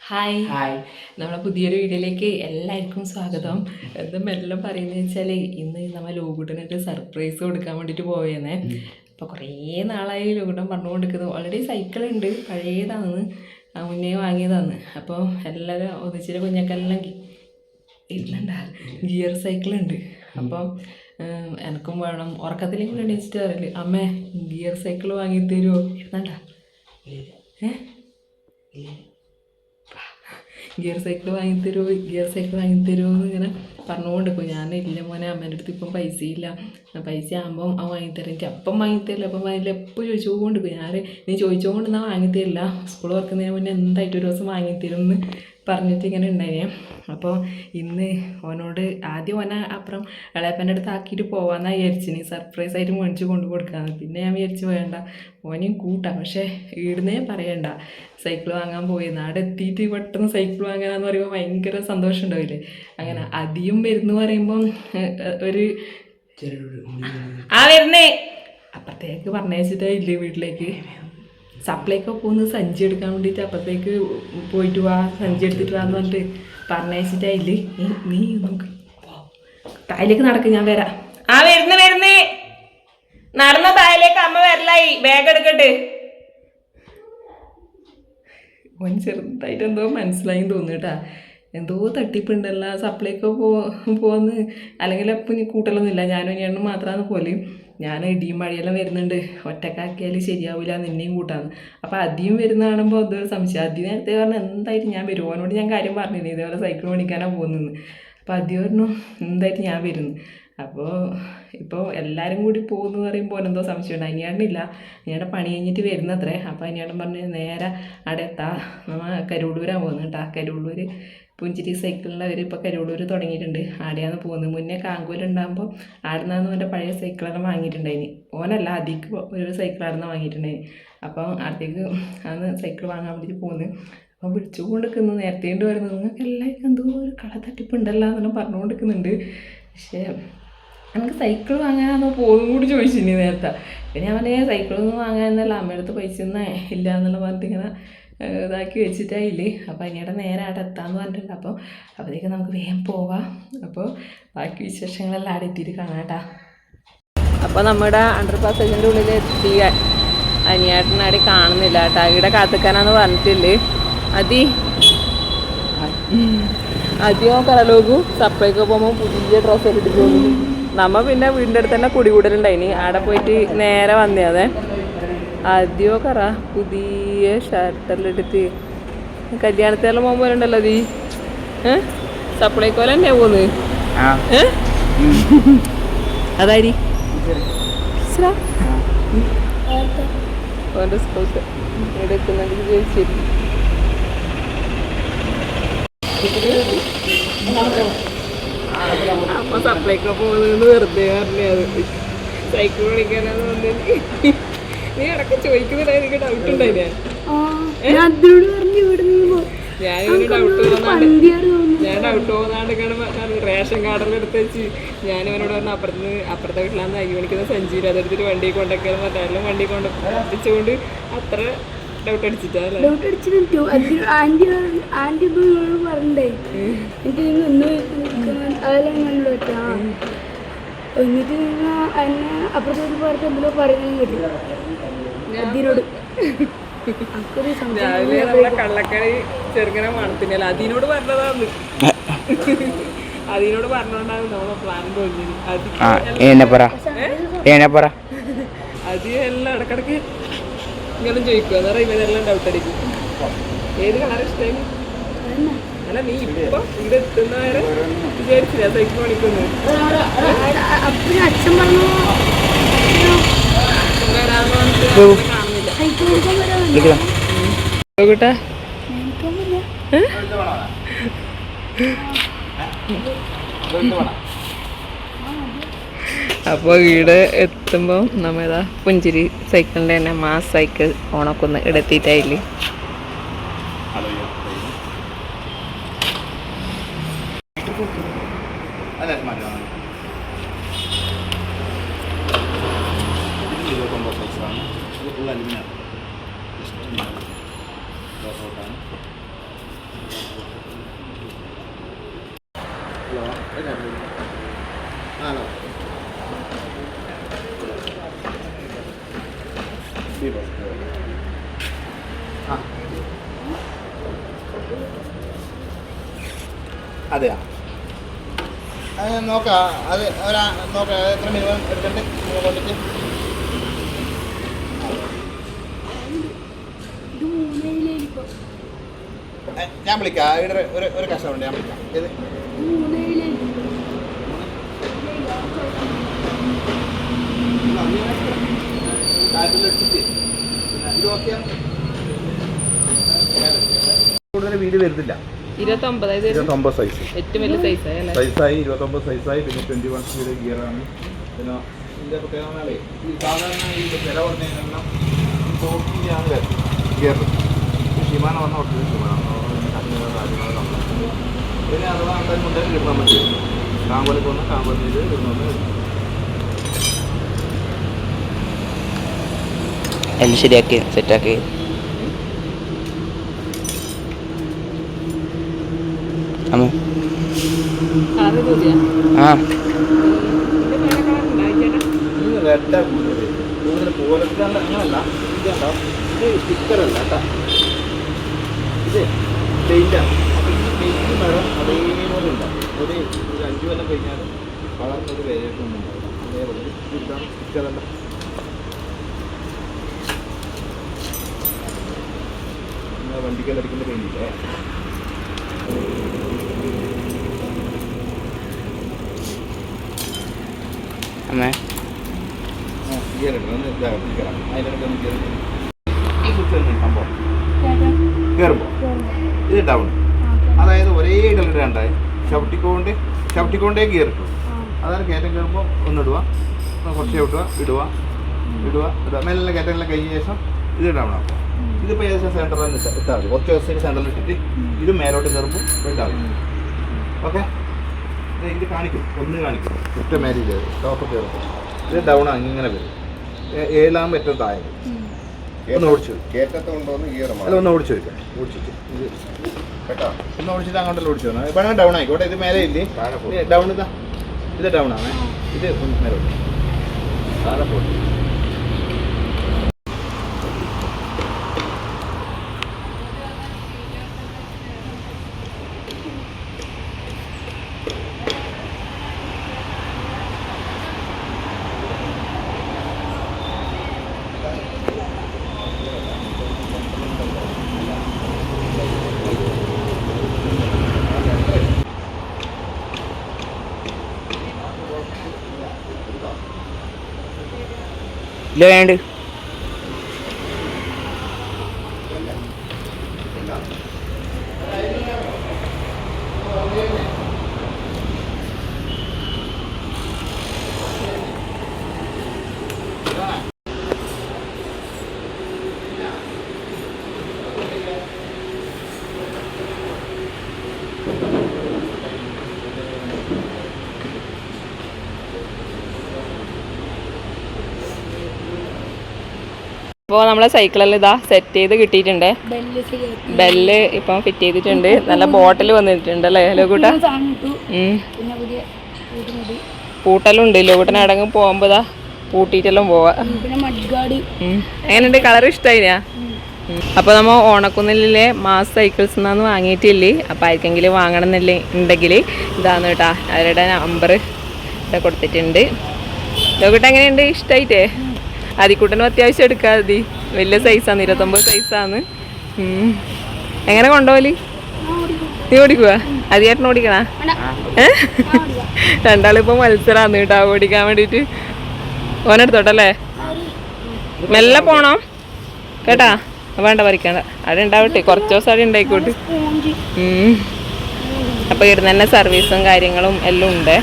Hi hi നമ്മളെ പുതിയൊരു വീഡിയോയിലേക്ക് എല്ലാവർക്കും സ്വാഗതം. എന്താ മെല്ലെ പറയുന്നത് വെച്ചാൽ ഇന്ന് നമ്മൾ ലോകുട്ടനൊരു സർപ്രൈസ് കൊടുക്കാൻ വേണ്ടിയിട്ട് പോയേന്നേ. അപ്പോൾ കുറേ നാളായി ലോകുട്ടൻ പറഞ്ഞുകൊണ്ടിരിക്കുന്നത്. ഓൾറെഡി സൈക്കിളുണ്ട്, പഴയതാണ്, മുന്നേ വാങ്ങിയതാണ്. അപ്പോൾ എല്ലാവരും ഒന്നിച്ചിട്ട് കുഞ്ഞക്കെല്ലാം ഇരുന്നുണ്ട ഗിയർ സൈക്കിളുണ്ട്. അപ്പം എനിക്കും വേണം. ഉറക്കത്തിലേക്ക് എണീച്ചിട്ട് അറിയില്ല, അമ്മേ ഗിയർ സൈക്കിൾ വാങ്ങി തരുമോ ഇരുന്നണ്ട ഗിയർ സൈക്കിൾ വാങ്ങിത്തരുമോ എന്ന് ഇങ്ങനെ പറഞ്ഞുകൊണ്ടിരിക്കും. ഞാനില്ല മോനെ, അമ്മേൻ്റെ അടുത്ത് ഇപ്പം പൈസയില്ല, പൈസ ആകുമ്പം അവൻ വാങ്ങിത്തരാം. എനിക്ക് അപ്പം വാങ്ങിത്തരില്ല, അപ്പം വാങ്ങില്ല, എപ്പോൾ ചോദിച്ചുകൊണ്ടിരിക്കും. നീ ചോദിച്ചുകൊണ്ട് എന്നാൽ വാങ്ങിത്തരില്ല, സ്കൂൾ തുറക്കുന്നതിന് മുന്നേ എന്തായിട്ട് ഒരു ദിവസം വാങ്ങിത്തരും എന്ന് പറഞ്ഞിട്ട് ഇങ്ങനെ ഉണ്ടായിനെ. അപ്പോൾ ഇന്ന് ഓനോട് ആദ്യം ഓനെ അപ്പുറം ഇളയപ്പൻ്റെ അടുത്ത് ആക്കിയിട്ട് പോകാമെന്നാണ് വിചാരിച്ചിന്, സർപ്രൈസായിട്ട് മേടിച്ച് കൊണ്ടു കൊടുക്കാമെന്ന്. പിന്നെ ഞാൻ വിചാരിച്ച് വേണ്ട, ഓനെയും കൂട്ടാം. പക്ഷേ ഈടുന്നേ പറയണ്ട, സൈക്കിൾ വാങ്ങാൻ പോയി നാടെ എത്തിയിട്ട് പെട്ടെന്ന് സൈക്കിൾ വാങ്ങാനെന്ന് പറയുമ്പോൾ ഭയങ്കര സന്തോഷം ഉണ്ടാവില്ലേ. അങ്ങനെ അധികം വരുന്നു പറയുമ്പം ഒരു വരുന്നേ അപ്പുറത്തേക്ക് പറഞ്ഞയച്ചിട്ടേ ഇല്ലേ വീട്ടിലേക്ക്. സപ്ലൈക്കോ പോകുന്ന സഞ്ചി എടുക്കാൻ വേണ്ടിയിട്ട് അപ്പുറത്തേക്ക് പോയിട്ട് വാ, സഞ്ചി എടുത്തിട്ട് വാന്ന് പറഞ്ഞിട്ട് പറഞ്ഞയച്ചിട്ടായില്ലേ. നീ നോക്ക്, തായിലേക്ക് നടക്ക്, ഞാൻ വരാം. വരുന്നേ നടന്ന തായിലേക്ക് അമ്മ വരലായി, ബാഗ് എടുക്കട്ടെ. ഓൻ ചെറുതായിട്ട് എന്തോ മനസ്സിലായി തോന്നുന്നു. എന്തോ തട്ടിപ്പുണ്ടല്ലോ, സപ്ലൈക്കോ പോന്ന്. അല്ലെങ്കിൽ അപ്പം കൂട്ടലൊന്നുമില്ല, ഞാനും ഞാനും മാത്രമാണ് പോലെ. ഞാൻ ഇടിയും മഴയെല്ലാം വരുന്നുണ്ട്, ഒറ്റക്കാക്കിയാൽ ശരിയാവില്ല, നിന്നെയും കൂട്ടാന്ന്. അപ്പോൾ അധികം വരുന്ന കാണുമ്പോൾ അതൊരു സംശയം. അധികം നേരത്തെ പറഞ്ഞാൽ എന്തായിട്ട് ഞാൻ വരും, ഓനോട് ഞാൻ കാര്യം പറഞ്ഞില്ലേ ഇതേപോലെ സൈക്കിൾ മേടിക്കാനാണ് പോകുന്നത്. അപ്പോൾ അധികം പറഞ്ഞു എന്തായിട്ട് ഞാൻ വരുന്നു. അപ്പോൾ ഇപ്പോൾ എല്ലാവരും കൂടി പോകുന്നു പറയുമ്പോൾ എന്തോ സംശയമുണ്ട്. അനിയാണ്ടില്ല, അനിയാടെ പണി കഴിഞ്ഞിട്ട് വരുന്നത്രേ. അപ്പോൾ അനിയാടൻ പറഞ്ഞ് നേരെ അവിടെ എത്താം, നമ്മൾ കരുവള്ളൂരാണ് പോകുന്നത് കേട്ടോ. കരുവള്ളൂർ പുഞ്ചിരി സൈക്കിളിൻ്റെ ഇപ്പോൾ കരുവള്ളൂർ തുടങ്ങിയിട്ടുണ്ട്, ആടെയാണ് പോകുന്നത്. മുന്നേ കാങ്കൂലുണ്ടാകുമ്പോൾ ആടുന്നാന്ന് എൻ്റെ പഴയ സൈക്കിളെല്ലാം വാങ്ങിയിട്ടുണ്ടായിന്. ഓനല്ല, അതിക്ക് ഒരു സൈക്കിൾ ആടുന്ന വാങ്ങിയിട്ടുണ്ടായിന്. അപ്പോൾ അടുത്തേക്ക് അന്ന് സൈക്കിൾ വാങ്ങാൻ വേണ്ടിയിട്ട് പോകുന്നത്. അപ്പോൾ വിളിച്ചുകൊണ്ടിരിക്കുന്നു, നേരത്തെ കൊണ്ട് വരുന്നത്, നിങ്ങൾക്ക് എല്ലാവർക്കും എന്തോ ഒരു കള തട്ടിപ്പുണ്ടല്ലോ എന്നെല്ലാം പറഞ്ഞുകൊണ്ടിരിക്കുന്നുണ്ട്. പക്ഷേ എനിക്ക് സൈക്കിൾ വാങ്ങാനാണോ പോകുന്നു കൂടി ചോദിച്ചിനി നേരത്തെ. പിന്നെ ഞാൻ പറഞ്ഞേ സൈക്കിളൊന്നും വാങ്ങാനല്ല, അമ്മയുടെ അടുത്ത് പൈസ ഒന്നും ഇല്ല എന്നുള്ള പറഞ്ഞിട്ട് ഇങ്ങനെ ഇതാക്കി വെച്ചിട്ടായില്ലേ. അപ്പോൾ അതിനിടെ നേരെ അവിടെ എത്താമെന്ന് പറഞ്ഞിട്ടുണ്ട്. അപ്പോൾ അപ്പോഴത്തേക്ക് നമുക്ക് വേഗം പോവാം. അപ്പോൾ ബാക്കി വിശേഷങ്ങളെല്ലാം അവിടെ എത്തിയിട്ട് കാണാം കേട്ടോ. അപ്പോൾ നമ്മുടെ അണ്ടർ പാസേജിൻ്റെ ഉള്ളിൽ എത്തി. അനിയാട്ടിനാടി കാണുന്നില്ല കേട്ടോ, ഇവിടെ കാത്തിക്കാനാന്ന് പറഞ്ഞിട്ടില്ലേ. ആദ്യം കടലോകും സപ്ലൈക്ക് പോകുമ്പോൾ പുതിയ ഡ്രസ്സെല്ലാം ഇട്ടിട്ട് പോകുന്നു. നമ്മൾ പിന്നെ വീടിൻ്റെ അടുത്ത് തന്നെ കുടികൂടലുണ്ടായിനി, അവിടെ പോയിട്ട് നേരെ വന്നേ. ആദ്യമോ കറ പുതിയ ഷർട്ടെല്ലാം ഇട്ടിട്ട് കല്യാണത്തെല്ലാം പോകുമ്പോൾ ഉണ്ടല്ലോ അതി സപ്ലൈക്കോല തന്നെ പോകുന്നത്. അതായി ഓൻ്റെ സ്കൂൾക്ക് ഇവിടെ എത്തുന്നെങ്കിൽ ചോദിച്ചിരുന്നു. അപ്പൊ സപ്ലൈക്കോ പോകുന്നത് വെറുതെ പറഞ്ഞത്, സൈക്കിൾ വിളിക്കാനാന്ന് പറഞ്ഞിട്ട് നീ ഇടയ്ക്ക് ചോദിക്കുന്നില്ല. എനിക്ക് ഡൗട്ട് ഉണ്ടായില്ലേ, ഞാൻ ഡൗട്ട് പോകുന്നാണ്ട് റേഷൻ കാർഡെല്ലാം എടുത്ത് വെച്ച് ഞാൻ ഇവനോട് പറഞ്ഞ അപ്പുറത്തെ വീട്ടിലാന്ന് അയ്യോ എനിക്കുന്ന സഞ്ചിയിൽ അതെടുത്തിട്ട് വണ്ടി കൊണ്ടൊക്കെയാന്ന് പറഞ്ഞാലും വണ്ടി കൊണ്ടെത്തിച്ചുകൊണ്ട് അത്ര ഡൗട്ട് അടിച്ചിട്ടല്ലേ. എന്നിട്ട് നിങ്ങൾ എന്നെ അപ്പുറത്തോട്ട് പറഞ്ഞ എന്തെല്ലോ പറയുന്നത് കേട്ടില്ല അതിനോട്. കള്ളക്കടി ചെറുങ്ങനെ മണത്തിനല്ല, അതിനോട് പറഞ്ഞതാണ്. അതിനോട് പറഞ്ഞോണ്ടാണ് നമ്മളെ പ്ലാൻ തോന്നിയത്. അത് എല്ലാം ഇടക്കിടക്ക് ഇങ്ങനെ ചോദിക്കും, അതാ ഇവരെല്ലാം ഡൗട്ട് അടിക്കും. ഏത് കളർ ഇഷ്ടമായി? അല്ല നീ ഇപ്പൊ ഇവിടെ എത്തുന്നവരെ വിചാരിച്ചില്ല സൈക്കിൾ പണിക്കുന്നു. അച്ഛൻ പറഞ്ഞു കേട്ടാ. അപ്പോൾ ഇവിടെ എത്തുമ്പോൾ നമ്മളിതാ പുഞ്ചിരി സൈക്കിളിൻ്റെ തന്നെ മാസ് സൈക്കിൾ ഓണക്കൊന്ന് ഇടത്തിയിട്ടായില്ലേ. അതെയാ നോക്കാം അത് നോക്കാം എത്ര മിനിമം എടുക്കണ്ടേ കൊണ്ടിട്ട് ഞാൻ വിളിക്കാം ഇവിടെ ഒരു കഷ്ടമുണ്ട് ഞാൻ വിളിക്കാം ഇത് കൂടുതൽ വീട് വരുന്നില്ല 29 സൈസ് ഏറ്റവും വലിയ സൈസായി 29 സൈസായി പിന്നെ 21 സ്പീഡ് ഗിയറാണ് പിന്നെ ഇതിൻ്റെ പ്രത്യേകത ഈ സാധാരണ ഈ വില പറഞ്ഞാൽ ടോക്കിയാണ് ഗിയർ ഷിമാന വന്ന ഒട്ടും ഷിമാന പിന്നെ അഥവാ എന്തായാലും കൊണ്ടുപോയി കിട്ടാൻ പറ്റും കാമ്പോലേക്ക് വന്ന് കാമ്പോലേക്ക് ഇടുന്നു എല്ലാം ശരിയാക്കി സെറ്റാക്കി ആ റെഡ് കൂടുതൽ പോലത്തെ അങ്ങനല്ല ഇതുണ്ടോ ഇത് സ്റ്റിക്കറല്ല കേട്ടോ ഇത് പെയിൻ്റാണ് പെയിൻറ്റ് മേഡം അതേപോലെ ഉണ്ടാവും ഒരു 5 കൊല്ലം കഴിഞ്ഞാലും കളറിനൊരു വേരിയേഷൻ ഒന്നും ഉണ്ടാവില്ല അതേപോലെ ഇതാണ് സ്റ്റിക്കറല്ല വണ്ടിക്കെല്ലാം അടിക്കുന്ന പെയിൻറ്റില്ലേ അമ്മേ ഗിയർ എടുക്കണം അതിനിടയ്ക്ക് ഒന്ന് ഗിയർ ഈ കുറിച്ച് സംഭവം കയറുമ്പോൾ ഇത് ഡൗൺ അതായത് ഒരേ ഇടലിട്ട് രണ്ടായി ചവിട്ടിക്കൊണ്ടേ ഗിയർ ഇട്ടു അതായത് കയറ്റം കയറുമ്പോൾ ഒന്നിടുക കുറച്ച് ഇടുക മെല്ലെ കയറ്റങ്ങളെല്ലാം കഴിഞ്ഞ ശേഷം ഇത് ഡൗൺ ആക്കും ഇതിപ്പോൾ ഏകദേശം സെൻറ്ററിൽ ഇട്ടാൽ മതി കുറച്ച് ദിവസം സെൻറ്ററിൽ ഇട്ടിട്ട് ഇത് മേലോട്ട് കയറുമ്പോൾ ഇട്ടാൽ മതി ഓക്കെ ഇത് കാണിക്കും ഒന്ന് കാണിക്കും ഒറ്റ മേലിൽ ടോപ്പ് കയറുമ്പോൾ ഇത് ഡൗൺ ആക്കി ഇങ്ങനെ വരും 7 ഏറ്റവും താഴെ ഒന്ന് ഓടിച്ചു അല്ല ഒന്ന് ഓടിച്ചു വയ്ക്കാം ഓടിച്ചിട്ട് ഇത് കേട്ടോ ഒന്ന് ഓടിച്ചിട്ട് അങ്ങോട്ടല്ല ഓടിച്ചു വന്നാൽ വേണമെങ്കിൽ ഡൗൺ ആയിക്കോട്ടെ ഇത് മേലെ ഇല്ലേ ഡൗൺ ഇത് ഡൗൺ ആണ് ഇത് മേലെ താഴെ പോയി ഇല്ല വേണ്ട അപ്പോൾ നമ്മളെ സൈക്കിളെല്ലാം ഇതാ സെറ്റ് ചെയ്ത് കിട്ടിയിട്ടുണ്ട് ബെല്ല് ഇപ്പം ഫിറ്റ് ചെയ്തിട്ടുണ്ട് നല്ല ബോട്ടിൽ വന്നിട്ടുണ്ട് അല്ലേ ലോകൂട്ട പൂട്ടലുണ്ട് ലോകൂട്ടൻ അടങ്ങ് പോകുമ്പോൾ ഇതാ പൂട്ടിയിട്ടെല്ലാം പോവാ എങ്ങനെയുണ്ട് കളർ ഇഷ്ടമായിനാ അപ്പോൾ നമ്മൾ ഓണക്കുന്നിലെ മാസ് സൈക്കിൾസ് എന്നാന്ന് വാങ്ങിയിട്ടില്ലേ അപ്പോൾ ആർക്കെങ്കിലും വാങ്ങണം എന്നില്ലേ ഉണ്ടെങ്കിൽ ഇതാന്ന് കേട്ടാ അവരുടെ നമ്പർ ഇവിടെ കൊടുത്തിട്ടുണ്ട് ലോകൂട്ട എങ്ങനെയുണ്ട് ഇഷ്ടമായിട്ടേ ആദിക്കുട്ടനും അത്യാവശ്യം എടുക്കാതെ മതി വലിയ സൈസാണ് 29 സൈസാണ് എങ്ങനെ കൊണ്ടുപോകല് നീ ഓടിക്കുക അതിയേട്ടൻ ഓടിക്കണ രണ്ടാളിപ്പോൾ മത്സരമാണ് കേട്ടോ ഓടിക്കാൻ വേണ്ടിയിട്ട് ഓനെടുത്തോട്ടല്ലേ മെല്ലെ പോണം കേട്ടാ വേണ്ട പറിക്കണ്ട അവിടെ ഉണ്ടാവട്ടെ കുറച്ച് ദിവസം അവിടെ ഉണ്ടായിക്കോട്ടെ അപ്പോൾ ഇവിടുന്ന് തന്നെ സർവീസും കാര്യങ്ങളും എല്ലാം ഉണ്ട്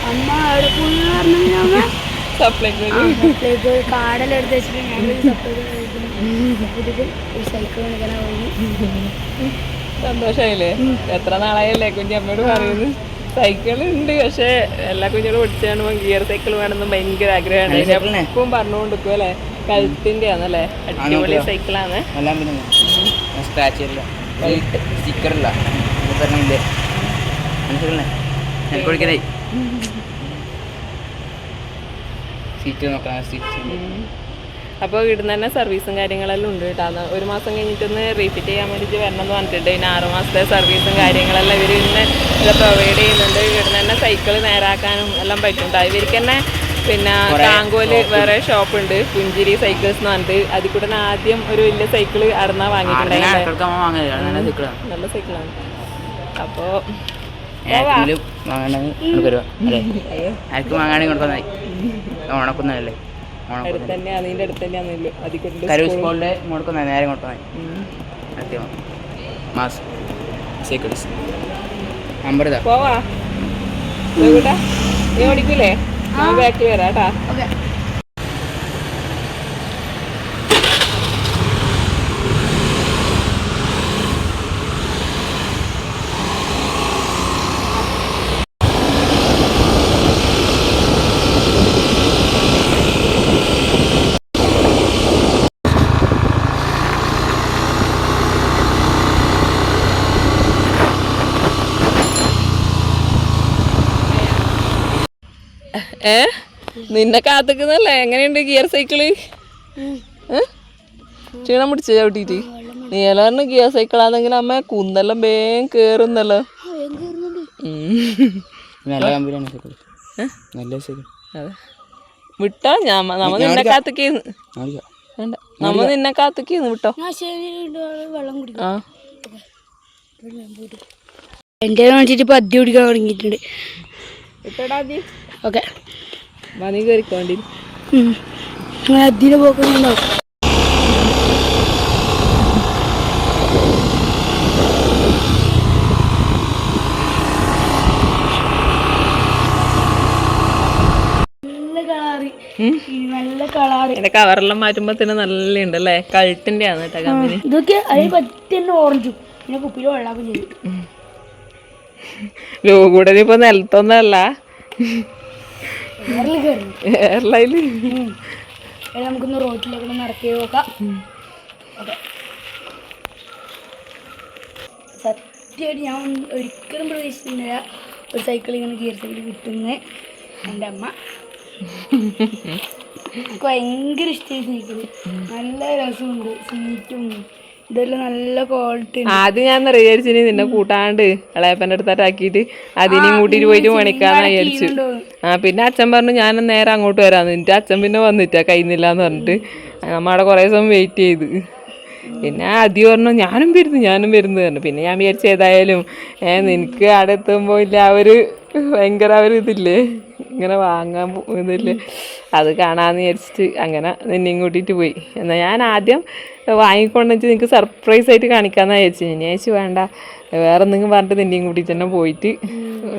അമ്മ അവിടെ പോയി സപ്ലൈക്ക് കാടെല്ലാം എടുത്ത് വെച്ചിട്ട് ഞാൻ സപ്ലൈക്ക് സൈക്കിൾ എടുക്കാൻ പോയി സന്തോഷമായില്ലേ എത്ര നാളായല്ലേ കുഞ്ഞമ്മയോട് പറയുന്നത് സൈക്കിൾ ഉണ്ട് പക്ഷെ എല്ലാ കുഞ്ഞോടും ഓടിച്ചാണ് ഗിയർ സൈക്കിൾ വേണമെന്ന് ഭയങ്കര ആഗ്രഹമാണ് എപ്പം പറഞ്ഞുകൊണ്ടിരിക്കും അല്ലേ കഴുത്തിൻ്റെ ആണല്ലേ അടിപൊളി സൈക്കിളാണ് സ്റ്റിക്കറില്ല പറഞ്ഞില്ലേ മനസ്സിലല്ലേ ഞാൻ കൊടുക്കലായി സീറ്റ് നോക്കാം സ്റ്റിച്ച്. അപ്പോൾ ഇവിടുന്ന് തന്നെ സർവീസും കാര്യങ്ങളെല്ലാം ഉണ്ട് കേട്ടോ. ഒരു മാസം കഴിഞ്ഞിട്ടൊന്ന് റീഫിറ്റ് ചെയ്യാൻ വേണ്ടിയിട്ട് വരണം എന്ന് പറഞ്ഞിട്ടുണ്ട്. പിന്നെ 6 മാസത്തെ സർവീസും കാര്യങ്ങളെല്ലാം ഇവർ ഇന്ന് ഇത് പ്രൊവൈഡ് ചെയ്യുന്നുണ്ട്. ഇവിടുന്ന് തന്നെ സൈക്കിൾ നേരാക്കാനും എല്ലാം പറ്റും. ഇവർക്ക് തന്നെ പിന്നെ കാങ്കോല് വേറെ ഷോപ്പ് ഉണ്ട്, പുഞ്ചിരി സൈക്കിൾസ് എന്ന് പറഞ്ഞിട്ട്. അതിൽ കൂടെ ആദ്യം ഒരു വലിയ സൈക്കിൾ അടന്നാ വാങ്ങിയിട്ടുണ്ടായിരുന്നു. നല്ല സൈക്കിളാണ്. അപ്പോൾ ആർക്കും വാങ്ങാണെങ്കിൽ കൊടുക്കുന്നതായി ഓണക്കുന്നതല്ലേ അടുത്ത് തന്നെ അതിൻ്റെ അടുത്ത് തന്നെയാണല്ലോ അതിക്കൊണ്ട് കരൂർ സ്കൂളിൻ്റെ കൊടുക്കുന്ന നേരെ കൊടുക്കുന്നതായി മാസ് സൈക്കിൾസ് നമ്പർ ഇതാ. പോവാ നീ ഓടിക്കൂലേ? ബാക്കിൽ വരാം കേട്ടാ. നിന്നെ കാത്തിക്കുന്നല്ലേ? എങ്ങനെയുണ്ട് ഗിയർ സൈക്കിള്? ക്ഷീണം പിടിച്ച ചവിട്ടിട്ട്? നീ എല്ലാം ഗിയർ സൈക്കിളാണെങ്കിൽ അമ്മ കുന്നെല്ലാം വേഗം കേറുന്നല്ലോ. അതെ വിട്ടോ, നമ്മ നിന്നെ കാത്തിക്കുന്നു. വേണ്ട, നമ്മ നിന്നെ കാത്തിക്കുന്നു വിട്ടോ. ആ എൻ്റെ കാണിച്ചിട്ട് ഇപ്പം അദ്യ കുടിക്കാൻ തുടങ്ങിയിട്ടുണ്ട്. ഇട്ടടാ ഓക്കെ മണി കയറിക്കോണ്ടി. അദ്യയുടെ പോക്കുന്നുണ്ടാവും. നല്ല കളറ് എന്റെ കവറെല്ലാം മാറ്റുമ്പോ തന്നെ നല്ല ഉണ്ടല്ലേ. കൾട്ടിന്റെ ആണ് കേട്ടോ കമ്പനി. ഇതൊക്കെ അതിന് പറ്റിയ ഓറഞ്ചും പിന്നെ കുപ്പിയിൽ വെള്ളാക്കും ചെയ്യും. കൂടെ ഇപ്പൊ നിലത്തൊന്നല്ല എയർലൈനില്. നമുക്കൊന്ന് റോഡിലേക്ക് നടക്കി നോക്കാം. സത്യമായിട്ട് ഞാൻ ഒരിക്കലും പ്രതീക്ഷിച്ചില്ല ഒരു സൈക്കിൾ ഇങ്ങനെ ഗിയർ സൈക്കിൾ കിട്ടുന്നത്. എൻ്റെ അമ്മ എനിക്ക് ഭയങ്കര ഇഷ്ടമായി സൈക്കിൾ. നല്ല രസമുണ്ട്, സീറ്റും ഇതെല്ലാം നല്ല ക്വാളിറ്റി. ആദ്യം ഞാൻ വിചാരിച്ചിനി നിന്നെ കൂട്ടാണ്ട് ഇളയപ്പൻ്റെ അടുത്താക്കിയിട്ട് അതിനെയും കൂട്ടിയിട്ട് പോയിട്ട് പണിക്കാന്ന് വിചാരിച്ചു. പിന്നെ അച്ഛൻ പറഞ്ഞു ഞാൻ നേരെ അങ്ങോട്ട് വരാമെന്ന്. എന്നിട്ട് അച്ഛൻ പിന്നെ വന്നിട്ടാ കഴിയുന്നില്ല എന്ന് പറഞ്ഞിട്ട് നമ്മ അവിടെ കുറേ സമയം വെയിറ്റ് ചെയ്ത്. പിന്നെ അതി പറഞ്ഞു ഞാനും വരുന്നു പറഞ്ഞു. പിന്നെ ഞാൻ വിചാരിച്ചു ഏതായാലും നിനക്ക് അവിടെ എത്തുമ്പോൾ ഇല്ല ഭയങ്കര ഇതില്ലേ ഇങ്ങനെ വാങ്ങാൻ ഇതില്ലേ അത് കാണാമെന്ന് വിചാരിച്ചിട്ട് അങ്ങനെ നിന്നെയും കൂട്ടിയിട്ട് പോയി. എന്നാൽ ഞാൻ ആദ്യം വാങ്ങിക്കൊണ്ട് വെച്ച് നിനക്ക് സർപ്രൈസ് ആയിട്ട് കാണിക്കാമെന്നാണ് വിചാരിച്ചു. ഞാൻ വിചാരിച്ചു വേണ്ട വേറെ എന്തെങ്കിലും പറഞ്ഞിട്ട് നിന്നെയും കൂട്ടിയിട്ട് തന്നെ പോയിട്ട്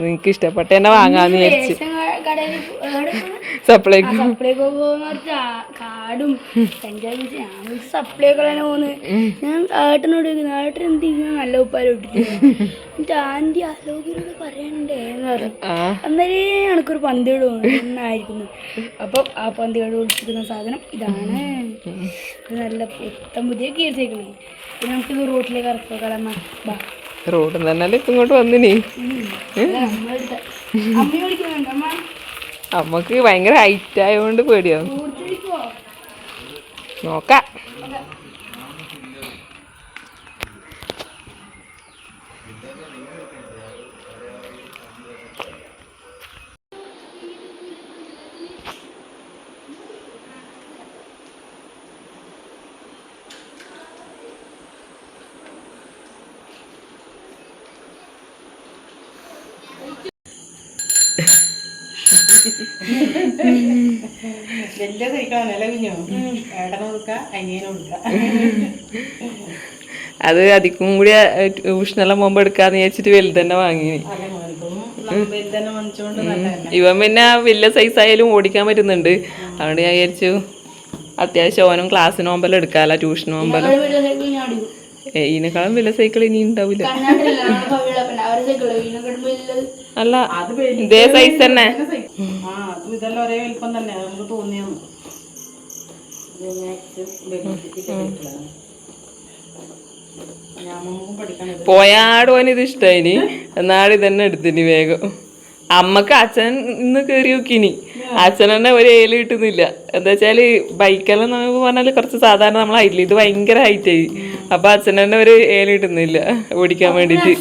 നിനക്ക് ഇഷ്ടപ്പെട്ട തന്നെ വാങ്ങാമെന്ന് വിചാരിച്ചു. സപ്ലൈക്കോ കാടും സപ്ലൈക്കോ പോകുന്നത്. ഞാൻ ഏട്ടനോട് ഏട്ടൻ എന്ത് ചെയ്യുന്ന നല്ല ഉപ്പാരം ഇട്ടിട്ട് ആൻറ്റി ആലോചനയോട് പറയണ്ടേ എന്ന് പറഞ്ഞു. അന്നേരേ എനിക്കൊരു പന്തിയോട് തോന്നുന്നു. അപ്പം ആ പന്തിയോട് വിളിച്ചിരിക്കുന്ന സാധനം ഇതാണ്. നല്ല പുത്തം പുതിയ ഗിയർ സൈക്കിൾ. പിന്നെ നമുക്കിത് റോഡിലേക്ക് ഇറക്കാം. റോഡിൽ തന്നെ ഇപ്പം ഇങ്ങോട്ട് വന്നിനി. അമ്മ വിളിക്കുന്നുണ്ട്. അമ്മ അമ്മക്ക് ഭയങ്കര ഹൈറ്റ് ആയതുകൊണ്ട് പേടിയാവും. നോക്കാം. വലിയ സൈക്കിളാണ് അല്ലേ കുഞ്ഞോ? ഏട്ടന് കൊടുക്കാം, അനിയന് കൊടുക്കാം. അത് അധികം കൂടി ട്യൂഷനെല്ലാം പോകുമ്പോൾ എടുക്കാന്ന് വിചാരിച്ചിട്ട് വലുത് തന്നെ വാങ്ങി. വലുതന്നെ വാങ്ങിച്ചോണ്ട് നല്ല ഇവൻ പിന്നെ വലിയ സൈസ് ആയാലും ഓടിക്കാൻ പറ്റുന്നുണ്ട്. അതുകൊണ്ട് ഞാൻ വിചാരിച്ചു അത്യാവശ്യം ഓനും ക്ലാസ്സിന് പോകുമ്പോൾ എടുക്കാമല്ലോ, ട്യൂഷന് പോകുമ്പോൾ. ഇതിനേക്കാളും വലിയ സൈക്കിൾ ഇനി ഉണ്ടാവില്ല. അല്ല ഇതേ സൈസ് തന്നെ. ഇതെല്ലാം ഒരേ വലിപ്പം തന്നെ നമുക്ക് തോന്നിയാണ്. ഞാൻ നമുക്കും പഠിക്കണം. പോയാട് പോകാൻ ഇത് ഇഷ്ടമായിനി എന്നാട് ഇതന്നെ എടുത്തിന് വേഗം. അമ്മക്ക് അച്ഛൻ ഇന്ന് കയറി നോക്കിനി, അച്ഛൻ തന്നെ ഒരു ഏല് കിട്ടുന്നില്ല. എന്താ വെച്ചാല് ബൈക്കെല്ലാം നമുക്ക് പറഞ്ഞാല് കുറച്ച് സാധാരണ നമ്മളെ ഹൈറ്റിൽ, ഇത് ഭയങ്കര ഹൈറ്റ് ആയി. അപ്പൊ അച്ഛൻ തന്നെ ഒരു ഏല് കിട്ടുന്നില്ല ഓടിക്കാൻ വേണ്ടിട്ട്.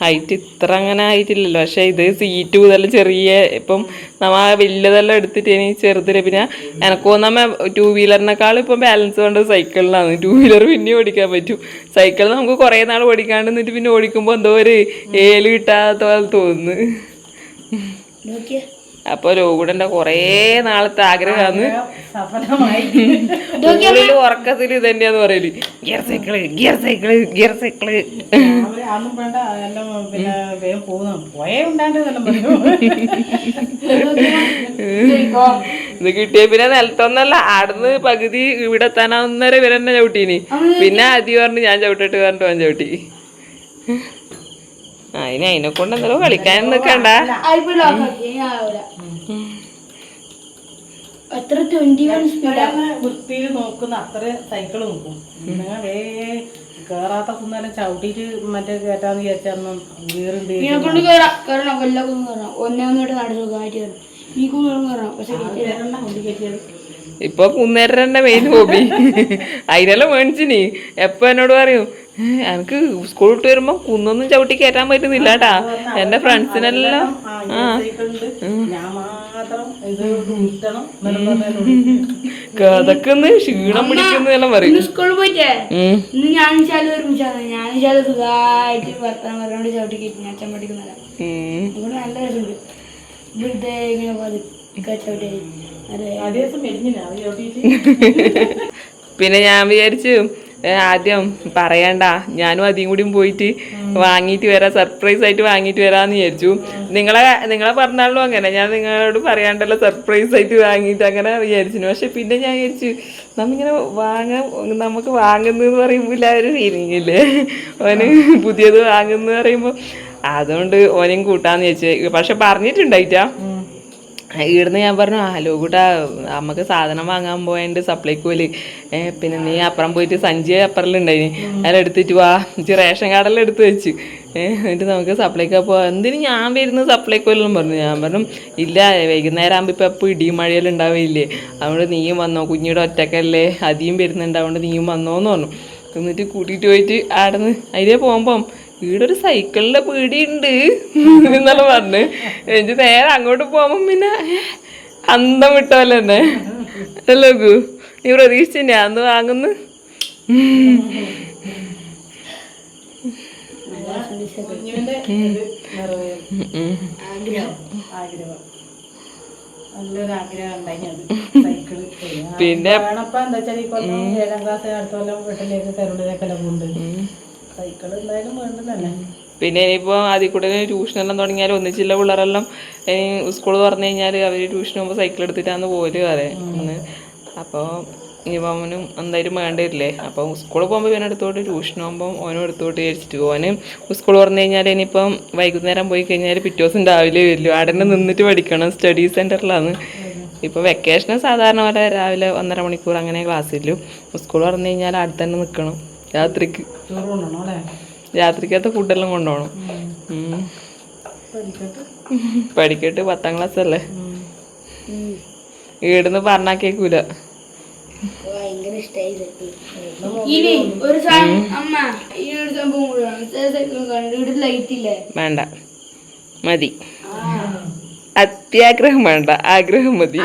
ഹൈറ്റ് ഇത്ര അങ്ങനെ ആയിട്ടില്ലല്ലോ, പക്ഷെ ഇത് സീറ്റ് ഇതെല്ലാം ചെറിയ, ഇപ്പം നമ്മ വലിയതെല്ലാം എടുത്തിട്ട് ഇനി ചെറുതില്. പിന്നെ എനക്ക് തോന്നമ്മ 2 വീലറിനേക്കാളും ഇപ്പം ബാലൻസ് കൊണ്ട് സൈക്കിളിലാണ്. 2 വീലർ പിന്നെ ഓടിക്കാൻ പറ്റും. സൈക്കിൾ നമുക്ക് കുറേ നാൾ ഓടിക്കാണ്ട് നിന്നിട്ട് പിന്നെ ഓടിക്കുമ്പോൾ എന്തോ ഒരു ഏല് കിട്ടാത്ത പോലെ തോന്നുന്നു. അപ്പൊ ലോകൂടന്റെ കൊറേ നാളത്തെ ആഗ്രഹമാണ് ഉറക്കത്തിൽ ഇത് തന്നെയാന്ന് പറയല്, gear cycle gear cycle gear cycle. അതൊന്നും വേണ്ട, എല്ലാം പിന്നെ വേഗം പോകുന്നു പോയേ ഉണ്ടാണ്ടെന്നെല്ലാം പറഞ്ഞു. ഇത് കിട്ടിയ പിന്നെ നിലത്തൊന്നല്ല, ആടുന്ന് പകുതി ഇവിടെ എത്താനാവുന്നവരെ ഇവരെ തന്നെ ചവിട്ടീനി. പിന്നെ അതി പറഞ്ഞു ഞാൻ ചവിട്ടിട്ട് പറഞ്ഞിട്ട് അവൻ ചവിട്ടി. അതിനെ കൊണ്ട് എന്തോ കളിക്കാൻ നിൽക്കണ്ട. വൃത്തിയിൽ നോക്കുന്ന അത്ര സൈക്കിൾ നോക്കും. വേ കേറാത്ത കുന്നാലും ചവിട്ടിട്ട് മറ്റേ കേട്ടാന്ന് വിചാരിച്ചൊന്നും ഗീറുണ്ട്. ഇപ്പൊ കുന്നേരന്റെ മെയിൻ ഹോബി അതിനെല്ലാം മേടിച്ചിനി. എപ്പൊ എന്നോട് പറയും എനിക്ക് സ്കൂൾ വിട്ട് വരുമ്പോ കുന്നൊന്നും ചവിട്ടി കയറ്റാൻ പറ്റുന്നില്ല കേട്ടാ, എന്റെ ഫ്രണ്ട്സിനെല്ലാം കഥക്കുന്ന് ക്ഷീണം പിടിക്കുന്നെല്ലാം പറയും. സ്കൂളിൽ പോയിട്ടേ ഞാൻ സുഖമായിട്ട് വർത്താനം പറഞ്ഞോണ്ട് ചവിട്ടി കയറ്റി ഞാൻ അച്ഛൻ പഠിക്കുന്നല്ല. നല്ല രസമുണ്ട് വെറുതെ ഇങ്ങനെ ചവിട്ടി. പിന്നെ ഞാൻ വിചാരിച്ചു ആദ്യം പറയണ്ട, ഞാനും അധികം കൂടിയും പോയിട്ട് വാങ്ങിയിട്ട് വരാം, സർപ്രൈസ് ആയിട്ട് വാങ്ങിയിട്ട് വരാമെന്ന് വിചാരിച്ചു. നിങ്ങളെ പറഞ്ഞാലും അങ്ങനെ ഞാൻ നിങ്ങളോട് പറയാണ്ടല്ലോ സർപ്രൈസ് ആയിട്ട് വാങ്ങിയിട്ട് അങ്ങനെ വിചാരിച്ചു. പക്ഷെ പിന്നെ ഞാൻ വിചാരിച്ചു നമ്മിങ്ങനെ നമുക്ക് വാങ്ങുന്നതെന്ന് പറയുമ്പോൾ ആ ഒരു ഫീലിംഗ് ഇല്ലേ, ഓന് പുതിയത് വാങ്ങുന്ന പറയുമ്പോൾ, അതുകൊണ്ട് ഓനെയും കൂട്ടാന്ന് വിചാരിച്ചു. പക്ഷെ പറഞ്ഞിട്ടുണ്ടായിട്ടാ ഇവിടുന്ന് ഞാൻ പറഞ്ഞു ലോകൂട്ടാ നമുക്ക് സാധനം വാങ്ങാൻ പോയതിൻ്റെ സപ്ലൈക്കോല്, പിന്നെ നീ അപ്പുറം പോയിട്ട് സഞ്ചി അപ്പുറലുണ്ടായിന് അതെല്ലാം എടുത്തിട്ട് വാ, റേഷൻ കാർഡെല്ലാം എടുത്ത് വെച്ച് എന്നിട്ട് നമുക്ക് സപ്ലൈക്കോ പോവാം. എന്തിന് ഞാൻ വരുന്നത് സപ്ലൈക്കോലെല്ലാം പറഞ്ഞു. ഞാൻ പറഞ്ഞു ഇല്ല, വൈകുന്നേരം ആകുമ്പോൾ ഇപ്പം എപ്പോൾ ഇടിയും മഴയെല്ലാം ഉണ്ടാവില്ലേ, അതുകൊണ്ട് നീയും വന്നോ, കുഞ്ഞിയുടെ ഒറ്റക്കല്ലേ, അധികം വരുന്നുണ്ട്, അതുകൊണ്ട് നീയും വന്നോന്ന് പറഞ്ഞു. എന്നിട്ട് കൂട്ടിയിട്ട് പോയിട്ട് അവിടെ നിന്ന് അതിലേ പോകുമ്പം ഈടൊരു സൈക്കിളിൻ്റെ പീടിയുണ്ട് എന്നെല്ലാം പറഞ്ഞ് എനിക്ക് നേരെ അങ്ങോട്ട് പോകുമ്പം പിന്നെ അന്തം വിട്ടോലെ തന്നെ അല്ലോക്കു. നീ പ്രതീക്ഷിച്ചില്ലേ അന്ന് വാങ്ങുന്നു? പിന്നെ എന്താ വെച്ചാൽ ഈ കൊല്ലം 7ാം ക്ലാസ് അടുത്ത കൊല്ലം വീട്ടിലേക്ക് കരുളിലേക്കെല്ലാം പോകുന്നുണ്ട്. സൈക്കിൾ എന്തായാലും വേണ്ടതല്ലേ. പിന്നെ ഇനിയിപ്പോൾ അതിൽ കൂടെ ട്യൂഷനെല്ലാം തുടങ്ങിയാൽ ഒന്നിച്ചില്ല പിള്ളേരെല്ലാം സ്കൂൾ തുറന്നു കഴിഞ്ഞാൽ അവർ ട്യൂഷൻ പോകുമ്പോൾ സൈക്കിൾ എടുത്തിട്ടാണ് പോല് വരെ. അപ്പോൾ ഇനിയിപ്പോൾ അവനും എന്തായാലും വേണ്ടിയില്ലേ. അപ്പോൾ സ്കൂളിൽ പോകുമ്പോൾ ഇവനെ എടുത്തോട്ട് ട്യൂഷൻ പോകുമ്പോൾ ഓനും എടുത്തോട്ട് വിചാരിച്ചിട്ട് ഓന് സ്കൂൾ തുറന്നു കഴിഞ്ഞാൽ ഇനിയിപ്പം വൈകുന്നേരം പോയി കഴിഞ്ഞാൽ പിറ്റേ ദിവസം രാവിലെ വരില്ല, അവിടെ തന്നെ നിന്നിട്ട് പഠിക്കണം. സ്റ്റഡി സെൻറ്ററിലാണ് ഇപ്പോൾ. വെക്കേഷന് സാധാരണ പോലെ രാവിലെ 1.5 മണിക്കൂർ അങ്ങനെ ക്ലാസ്സില്ലു. സ്കൂൾ തുറന്നു കഴിഞ്ഞാൽ അവിടെ തന്നെ നിൽക്കണം. രാത്രിക്കകത്ത് ഫുഡെല്ലാം കൊണ്ടുപോകണം. പഠിക്കട്ട് 10ാം ക്ലാസ് അല്ലേ, ഈടുന്ന് പറഞ്ഞാൽ കേൾക്കൂല. ഭയങ്കര ഇഷ്ടമായി ഒരു സാധനം അമ്മ ഈ ഒരു സംഭവം കൂടെ ലൈറ്റ് ഇല്ലേ, വേണ്ട മതി, അത്യാഗ്രഹം വേണ്ട, ആഗ്രഹം മതി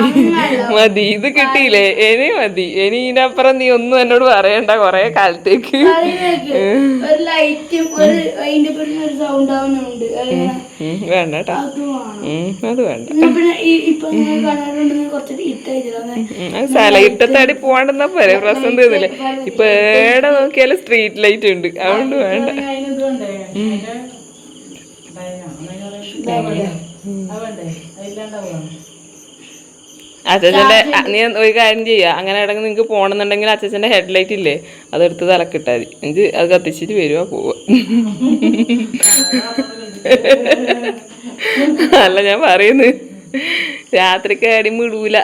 മതി. ഇത് കിട്ടിയില്ലേ ഇനി മതി, ഇനി ഇതിനപ്പുറം നീ ഒന്നും എന്നോട് പറയണ്ട കൊറേ കാലത്തേക്ക്. ഒരു ലൈറ്റും ഒരു സൗണ്ട് ആവുന്നുണ്ട്, വേണ്ട കേട്ടോ, അത് വേണ്ട. ഇട്ടത്താടി പോവാണ്ടെന്നാ പോരെ, പ്രശ്നം തീർന്നില്ലേ. ഇപ്പൊ ഏടെ നോക്കിയാലും സ്ട്രീറ്റ് ലൈറ്റ് ഉണ്ട്, അതുകൊണ്ട് വേണ്ട. അച്ഛൻ്റെ നീ ഒരു കാര്യം ചെയ്യാ, അങ്ങനെ ഇടങ്ങ് നിങ്ങക്ക് പോണെന്നുണ്ടെങ്കിൽ അച്ഛൻ്റെ ഹെഡ്ലൈറ്റ് ഇല്ലേ അതെടുത്ത് തലക്കിട്ടാൽ മതി, എനിക്ക് അത് കത്തിച്ചിട്ട് വരുവാ പോവാ. അല്ല ഞാൻ പറയുന്നു, രാത്രിക്ക് അടിമിടൂല.